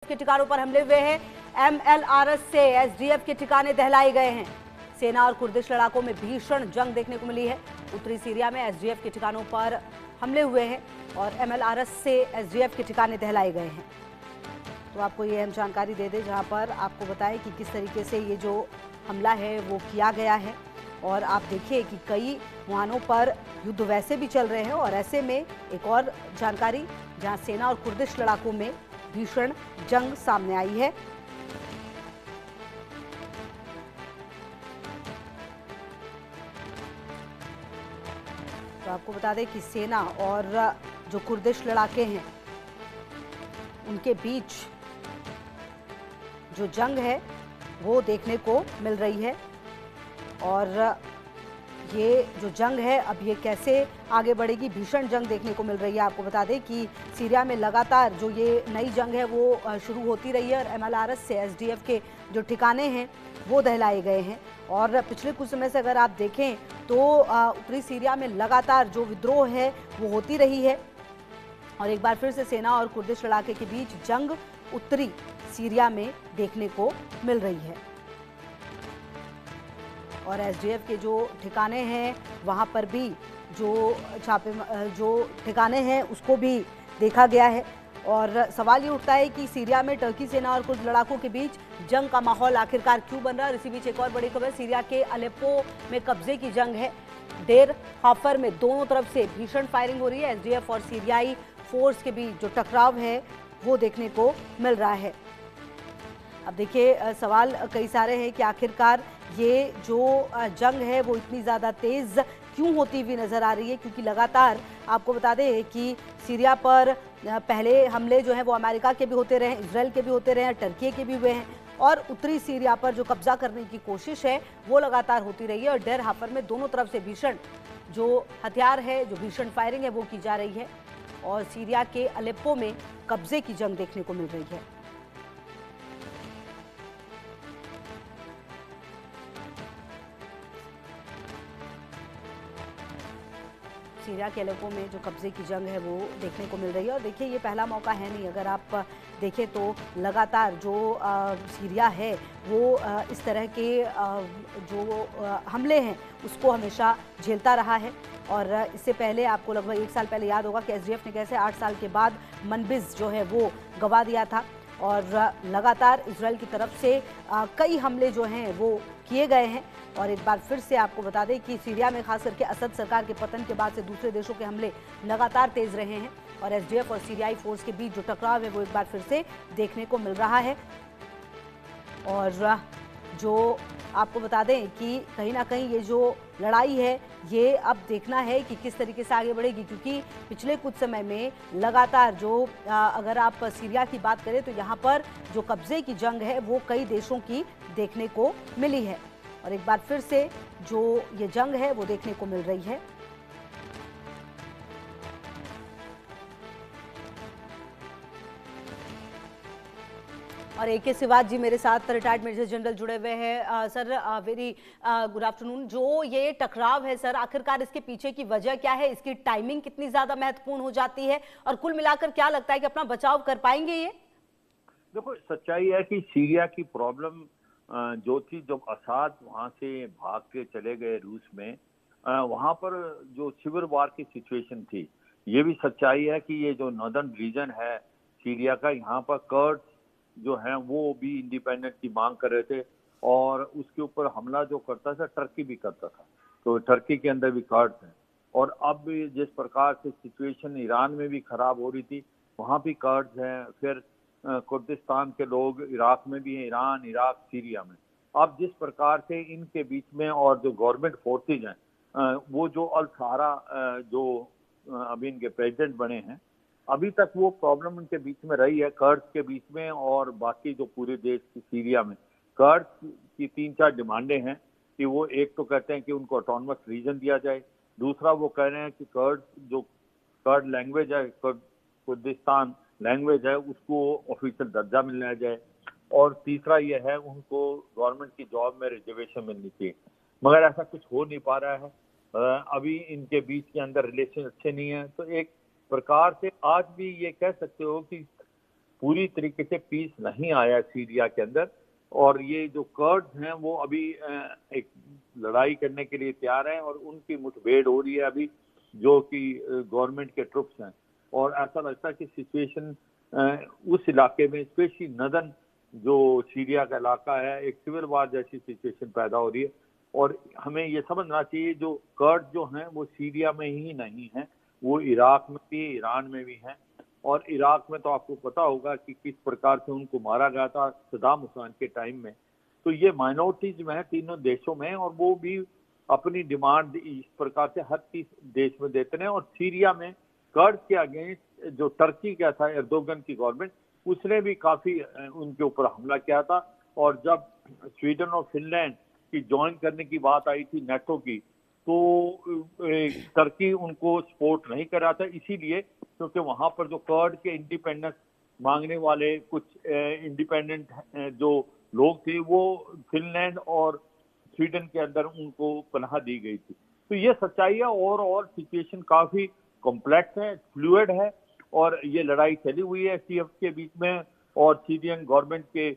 के ठिकानों पर हमले हुए हैं। एमएलआरएस से एसडीएफ के ठिकाने दहलाए गए हैं। सेना और कुर्दिश लड़ाकों में भीषण जंग देखने को मिली है। उत्तरी सीरिया में एसडीएफ के ठिकानों पर हमले हुए हैं और एमएलआरएस से एसडीएफ के ठिकाने दहलाए गए हैं। तो आपको ये हम जानकारी दे दें, जहां पर आपको बताएं कि किस तरीके से ये जो हमला है वो किया गया है। और आप देखिए कि कई मुहानों पर युद्ध वैसे भी चल रहे हैं और ऐसे में एक और जानकारी, जहां सेना और कुर्दिश लड़ाकों में भीषण जंग सामने आई है। तो आपको बता दें कि सेना और जो कुर्दिश लड़ाके हैं उनके बीच जो जंग है वो देखने को मिल रही है। और ये जो जंग है अब ये कैसे आगे बढ़ेगी, भीषण जंग देखने को मिल रही है। आपको बता दें कि सीरिया में लगातार जो ये नई जंग है वो शुरू होती रही है और एमएलआरएस से एसडीएफ के जो ठिकाने हैं वो दहलाए गए हैं। और पिछले कुछ समय से अगर आप देखें तो उत्तरी सीरिया में लगातार जो विद्रोह है वो होती रही है और एक बार फिर से सेना और कुर्दिश लड़ाके के बीच जंग उत्तरी सीरिया में देखने को मिल रही है। और एसडीएफ के जो ठिकाने हैं वहां पर भी जो ठिकाने हैं उसको भी देखा गया है। और सवाल ये उठता है कि सीरिया में टर्की सेना और कुछ लड़ाकों के बीच जंग का माहौल आखिरकार क्यों बन रहा है। इसी बीच एक और बड़ी खबर, सीरिया के अलेप्पो में कब्जे की जंग है। डेर हाफर में दोनों तरफ से भीषण फायरिंग हो रही है। एसडीएफ और सीरियाई फोर्स के बीच जो टकराव है वो देखने को मिल रहा है। अब देखिए सवाल कई सारे हैं कि आखिरकार ये जो जंग है वो इतनी ज़्यादा तेज़ क्यों होती हुई नज़र आ रही है, क्योंकि लगातार आपको बता दें कि सीरिया पर पहले हमले जो हैं वो अमेरिका के भी होते रहे, इजराइल के भी होते रहे हैं, टर्की के भी हुए हैं और उत्तरी सीरिया पर जो कब्जा करने की कोशिश है वो लगातार होती रही है। और डेर हाफर में दोनों तरफ से भीषण जो हथियार है, जो भीषण फायरिंग है वो की जा रही है और सीरिया के अलेप्पो में कब्जे की जंग देखने को मिल रही है। सीरिया के अलेप्पो में जो कब्जे की जंग है वो देखने को मिल रही है। और देखिए ये पहला मौका है नहीं, अगर आप देखें तो लगातार जो सीरिया है वो इस तरह के जो हमले हैं उसको हमेशा झेलता रहा है। और इससे पहले आपको लगभग 1 साल पहले याद होगा कि एसडीएफ ने कैसे 8 साल के बाद मनबिज जो है वो गंवा दिया था और लगातार इजराइल की तरफ से कई हमले जो हैं वो किए गए हैं। और एक बार फिर से आपको बता दें कि सीरिया में खास करके असद सरकार के पतन के बाद से दूसरे देशों के हमले लगातार तेज रहे हैं और एसडीएफ और सीरियाई फोर्स के बीच जो टकराव है वो एक बार फिर से देखने को मिल रहा है। और जो आपको बता दें कि कहीं ना कहीं ये जो लड़ाई है ये अब देखना है कि किस तरीके से आगे बढ़ेगी, क्योंकि पिछले कुछ समय में लगातार जो अगर आप सीरिया की बात करें तो यहाँ पर जो कब्जे की जंग है वो कई देशों की देखने को मिली है और एक बार फिर से जो ये जंग है वो देखने को मिल रही है। और AK सिवाज जी मेरे साथ रिटायर्ड मेजर जनरल जुड़े हुए हैं। Sir very good afternoon. जो ये टकराव है सर, आखिरकार इसके पीछे की वजह क्या है, इसकी टाइमिंग कितनी ज्यादा महत्वपूर्ण हो जाती है और कुल मिलाकर क्या लगता है कि अपना बचाव कर पाएंगे ये? देखो, सच्चाई है कि सीरिया की प्रॉब्लम जो थी, जब असाद वहां से भाग के चले गए रूस में, वहां पर जो सिविल वार की सिचुएशन थी। ये भी सच्चाई है कि ये जो नॉर्दर्न रीजन है सीरिया का, यहाँ पर कर्ड्स जो हैं वो भी इंडिपेंडेंट की मांग कर रहे थे और उसके ऊपर हमला जो करता था टर्की भी करता था, तो टर्की के अंदर भी कर्ड्स हैं। और अब जिस प्रकार से सिचुएशन ईरान में भी खराब हो रही थी, वहाँ भी कर्ड्स हैं। फिर कुर्दिस्तान के लोग इराक में भी हैं, ईरान, इराक, सीरिया में। अब जिस प्रकार से इनके बीच में और जो गवर्नमेंट फोर्सेज हैं, वो जो अल सहारा जो अभी इनके प्रेसिडेंट बने हैं, अभी तक वो प्रॉब्लम उनके बीच में रही है, कर्ड्स के बीच में और बाकी जो पूरे देश की सीरिया में। कर्ड्स की 3-4 डिमांडें हैं कि वो एक तो कहते हैं कि उनको ऑटोनमस रीजन दिया जाए, दूसरा वो कह रहे हैं कि कर्ड लैंग्वेज है, कुर्दिस्तान लैंग्वेज है, उसको ऑफिशियल दर्जा मिलना जाए, और तीसरा ये है उनको गवर्नमेंट की जॉब में रिजर्वेशन मिलनी चाहिए। मगर ऐसा कुछ हो नहीं पा रहा है। अभी इनके बीच के अंदर रिलेशन अच्छे नहीं है। तो एक प्रकार से आज भी ये कह सकते हो कि पूरी तरीके से पीस नहीं आया सीरिया के अंदर। और ये जो कर्ड्स हैं वो अभी एक लड़ाई करने के लिए तैयार हैं और उनकी मुठभेड़ हो रही है अभी, जो कि गवर्नमेंट के ट्रुप्स हैं। और ऐसा लगता है कि सिचुएशन उस इलाके में, स्पेशली नदन जो सीरिया का इलाका है, एक सिविल वार जैसी सिचुएशन पैदा हो रही है। और हमें ये समझना चाहिए जो कर्ड जो हैं वो सीरिया में ही नहीं है, वो इराक में भी, ईरान में भी हैं। और इराक में तो आपको पता होगा कि किस प्रकार से उनको मारा गया था सद्दाम हुसैन के टाइम में। तो ये माइनॉरिटीज में है तीनों देशों में, और वो भी अपनी डिमांड इस प्रकार से हर चीज देश में देते हैं। और सीरिया में कर्ड के अगेंस्ट जो टर्की का था, एर्दोगन की गवर्नमेंट, उसने भी काफी उनके ऊपर हमला किया था। और जब स्वीडन और फिनलैंड की ज्वाइन करने की बात आई थी नेटो की, तो टर्की उनको सपोर्ट नहीं कर रहा था, इसीलिए क्योंकि वहां पर जो कर्ड के इंडिपेंडेंस मांगने वाले कुछ इंडिपेंडेंट जो लोग थे, वो फिनलैंड और स्वीडन के अंदर उनको पनाह दी गई थी। तो ये सच्चाई है। और सिचुएशन काफी कॉम्प्लेक्स है, फ्लूइड है, और ये लड़ाई चली हुई है सीएफ के बीच में और सीरियन गवर्नमेंट के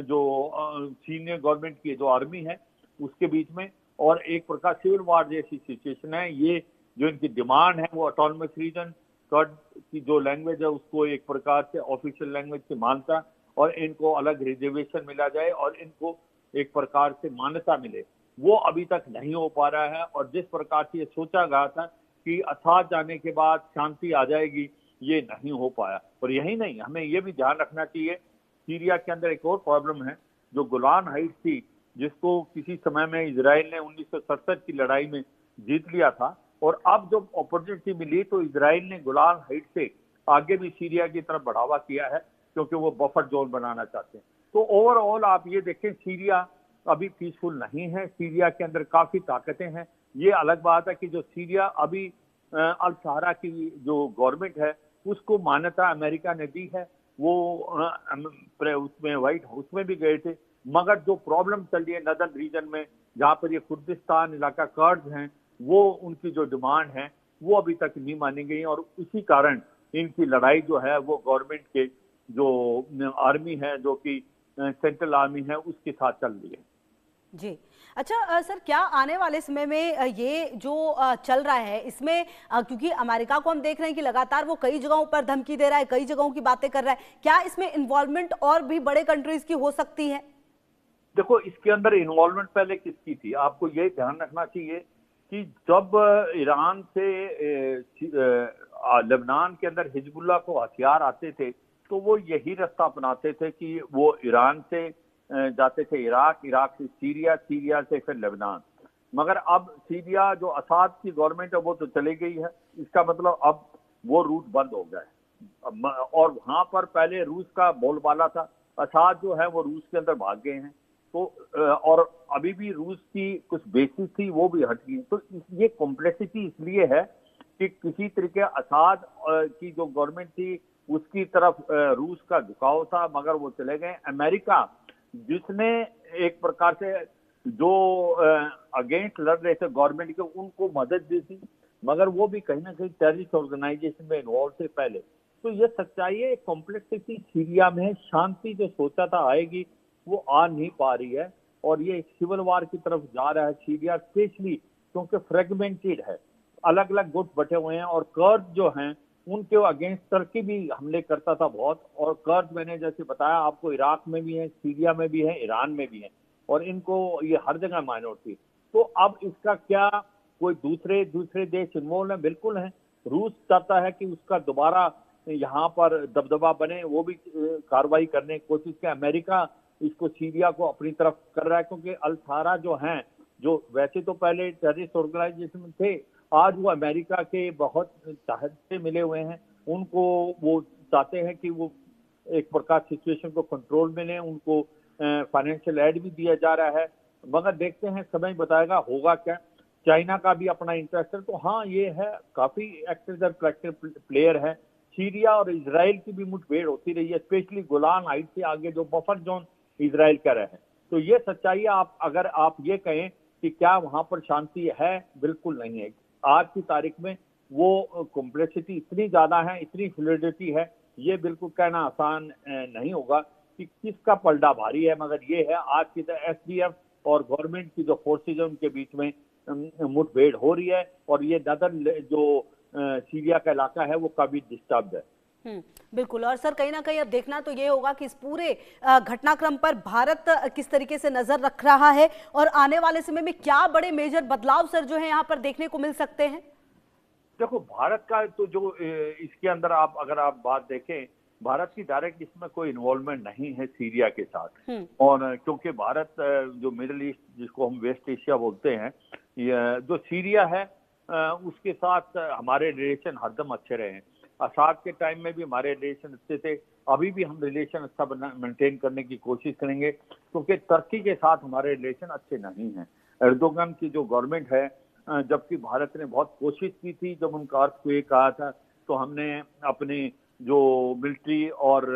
जो सीनियर गवर्नमेंट की जो आर्मी है उसके बीच में। और एक प्रकार सिविल वार जैसी सिचुएशन है। ये जो इनकी डिमांड है वो ऑटोनमस रीजन, कर्ड की जो लैंग्वेज है उसको एक प्रकार से ऑफिशियल लैंग्वेज की मानता, और इनको अलग रिजर्वेशन मिला जाए और इनको एक प्रकार से मान्यता मिले, वो अभी तक नहीं हो पा रहा है। और जिस प्रकार से ये सोचा गया था कि असाद जाने के बाद शांति आ जाएगी, ये नहीं हो पाया। और यही नहीं, हमें ये भी ध्यान रखना चाहिए, सीरिया के अंदर एक और प्रॉब्लम है, जो गोलान हाइट्स थी, जिसको किसी समय में इजराइल ने 1967 की लड़ाई में जीत लिया था। और अब जब अपॉर्चुनिटी मिली तो इजराइल ने गोलान हाइट से आगे भी सीरिया की तरफ बढ़ावा किया है, क्योंकि वो बफर जोन बनाना चाहते हैं। तो ओवरऑल आप ये देखें, सीरिया अभी पीसफुल नहीं है, सीरिया के अंदर काफी ताकतें हैं। ये अलग बात है कि जो सीरिया अभी अल सहारा की जो गवर्नमेंट है उसको मान्यता अमेरिका ने दी है, वो उसमें व्हाइट हाउस में भी गए थे। मगर जो प्रॉब्लम चल रही है नदन रीजन में, जहाँ पर ये कुर्दिस्तान इलाका कर्ड्स हैं, वो उनकी जो डिमांड है वो अभी तक नहीं मानी गई। और इसी कारण इनकी लड़ाई जो है वो गवर्नमेंट के जो आर्मी है, जो कि सेंट्रल आर्मी है, उसके साथ चल रही है। जी। अच्छा सर, क्या आने वाले समय में ये जो चल रहा है इसमें क्योंकि अमेरिका को हम देख रहे हैं कि लगातार वो कई जगहों पर धमकी दे रहा है, कई जगहों की बातें कर रहा है, क्या इसमें इन्वॉल्वमेंट और भी बड़े कंट्रीज की हो सकती है? देखो, इसके अंदर इन्वॉल्वमेंट पहले किसकी थी, आपको ये ध्यान रखना चाहिए कि जब ईरान से लेबनान के अंदर हिजबुल्लाह को हथियार आते थे, तो वो यही रास्ता अपनाते थे कि वो ईरान से जाते थे इराक, इराक से सीरिया, सीरिया से फिर लेबनान। मगर अब सीरिया जो असाद की गवर्नमेंट है वो तो चली गई है, इसका मतलब अब वो रूट बंद हो गया है। और वहां पर पहले रूस का बोलबाला था, असाद जो है वो रूस के अंदर भाग गए हैं। तो और अभी भी रूस की कुछ बेसिस थी वो भी हट गई। तो ये कॉम्प्लेक्सिटी इसलिए है कि किसी तरीके असाद की जो गवर्नमेंट थी उसकी तरफ रूस का झुकाव था, मगर वो चले गए। अमेरिका जिसने एक प्रकार से जो अगेंस्ट लड़ रहे थे गवर्नमेंट के, उनको मदद दी थी, मगर वो भी कहीं ना कहीं टेररिस्ट ऑर्गेनाइजेशन में इन्वॉल्व थे पहले। तो ये सच्चाई है, कॉम्प्लेक्सिटी सीरिया में, शांति जो सोचा था आएगी वो आ नहीं पा रही है। और ये सिविल वार की तरफ जा रहा है सीरिया, स्पेशली क्योंकि फ्रेगमेंटेड है, अलग अलग गुट बटे हुए हैं। और कर्द जो हैं उनके अगेंस्ट टर्की भी हमले करता था बहुत। और कर्द मैंने जैसे बताया आपको, इराक में भी है, सीरिया में भी है, ईरान में भी है, और इनको ये हर जगह माइनॉरिटी। तो अब इसका क्या कोई दूसरे देश इन्वॉल्व है? बिल्कुल है। रूस चाहता है कि उसका दोबारा यहाँ पर दबदबा बने, वो भी कार्रवाई करने की कोशिश की। अमेरिका इसको सीरिया को अपनी तरफ कर रहा है, क्योंकि अल सहारा जो हैं, जो वैसे तो पहले टेररिस्ट ऑर्गेनाइजेशन थे, आज वो अमेरिका के बहुत चाहत से मिले हुए हैं। उनको वो चाहते हैं कि वो एक प्रकार सिचुएशन को कंट्रोल में लें, उनको फाइनेंशियल एड भी दिया जा रहा है। मगर देखते हैं, समय बताएगा होगा क्या। चाइना का भी अपना इंटरेस्ट है। तो हाँ, ये है, काफी एक्टिव प्लेयर है। सीरिया और इजराइल की भी मुठभेड़ होती रही है, स्पेशली गोलान हाइट से आगे जो बफर जोन इजराइल का रहे हैं। तो ये सच्चाई है। अगर आप ये कहें कि क्या वहां पर शांति है, बिल्कुल नहीं है। आज की तारीख में वो कॉम्प्लेक्सिटी इतनी ज्यादा है, इतनी फ्लूइडिटी है ये बिल्कुल कहना आसान नहीं होगा कि किसका पलड़ा भारी है, मगर ये है आज की तरह एसडीएफ और गवर्नमेंट की जो फोर्सेज है उनके बीच में मुठभेड़ हो रही है, और ये नदर जो सीरिया का इलाका है वो काफी डिस्टर्ब है। बिल्कुल। और सर कहीं ना कहीं अब देखना तो ये होगा कि इस पूरे घटनाक्रम पर भारत किस तरीके से नजर रख रहा है और आने वाले समय में क्या बड़े मेजर बदलाव सर जो है यहाँ पर देखने को मिल सकते हैं। देखो, भारत का तो जो इसके अंदर आप अगर आप बात देखें, भारत की डायरेक्ट इसमें कोई इन्वॉल्वमेंट नहीं है सीरिया के साथ। और क्योंकि भारत जो मिडिल ईस्ट जिसको हम वेस्ट एशिया बोलते हैं, जो सीरिया है उसके साथ हमारे रिलेशन हरदम अच्छे रहे हैं। असाद के टाइम में भी हमारे रिलेशन अच्छे थे, अभी भी हम रिलेशन अच्छा मेंटेन करने की कोशिश करेंगे, क्योंकि तुर्की के साथ हमारे रिलेशन अच्छे नहीं हैं। एर्दोगन की जो गवर्नमेंट है, जबकि भारत ने बहुत कोशिश की थी, जब उनका अर्थक्वेक आया था तो हमने अपनी जो मिलिट्री और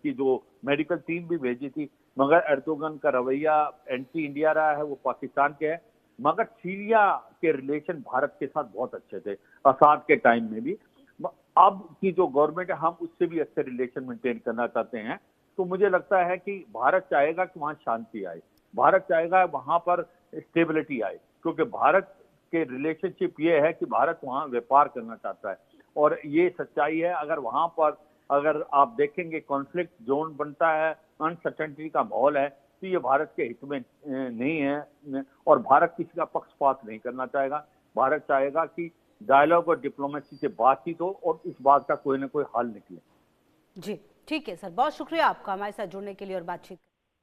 की जो मेडिकल टीम भी भेजी थी, मगर एर्दोगन का रवैया एंटी इंडिया रहा है, वो पाकिस्तान के है। मगर सीरिया के रिलेशन भारत के साथ बहुत अच्छे थे असाद के टाइम में भी। अब की जो गवर्नमेंट है हम उससे भी अच्छे रिलेशन मेंटेन करना चाहते हैं। तो मुझे लगता है कि भारत चाहेगा कि वहां शांति आए, भारत चाहेगा वहां पर स्टेबिलिटी आए, क्योंकि भारत के रिलेशनशिप ये है कि भारत वहां व्यापार करना चाहता है, और ये सच्चाई है। अगर वहां पर अगर आप देखेंगे कॉन्फ्लिक्ट जोन बनता है, अनसर्टेनिटी का माहौल है, तो ये भारत के हित में नहीं है, और भारत किसी का पक्षपात नहीं करना चाहेगा। भारत चाहेगा कि डायलॉग और डिप्लोमेसी से बातचीत हो और इस बात का कोई ना कोई हल निकले। जी ठीक है सर, बहुत शुक्रिया आपका हमारे साथ जुड़ने के लिए और बातचीत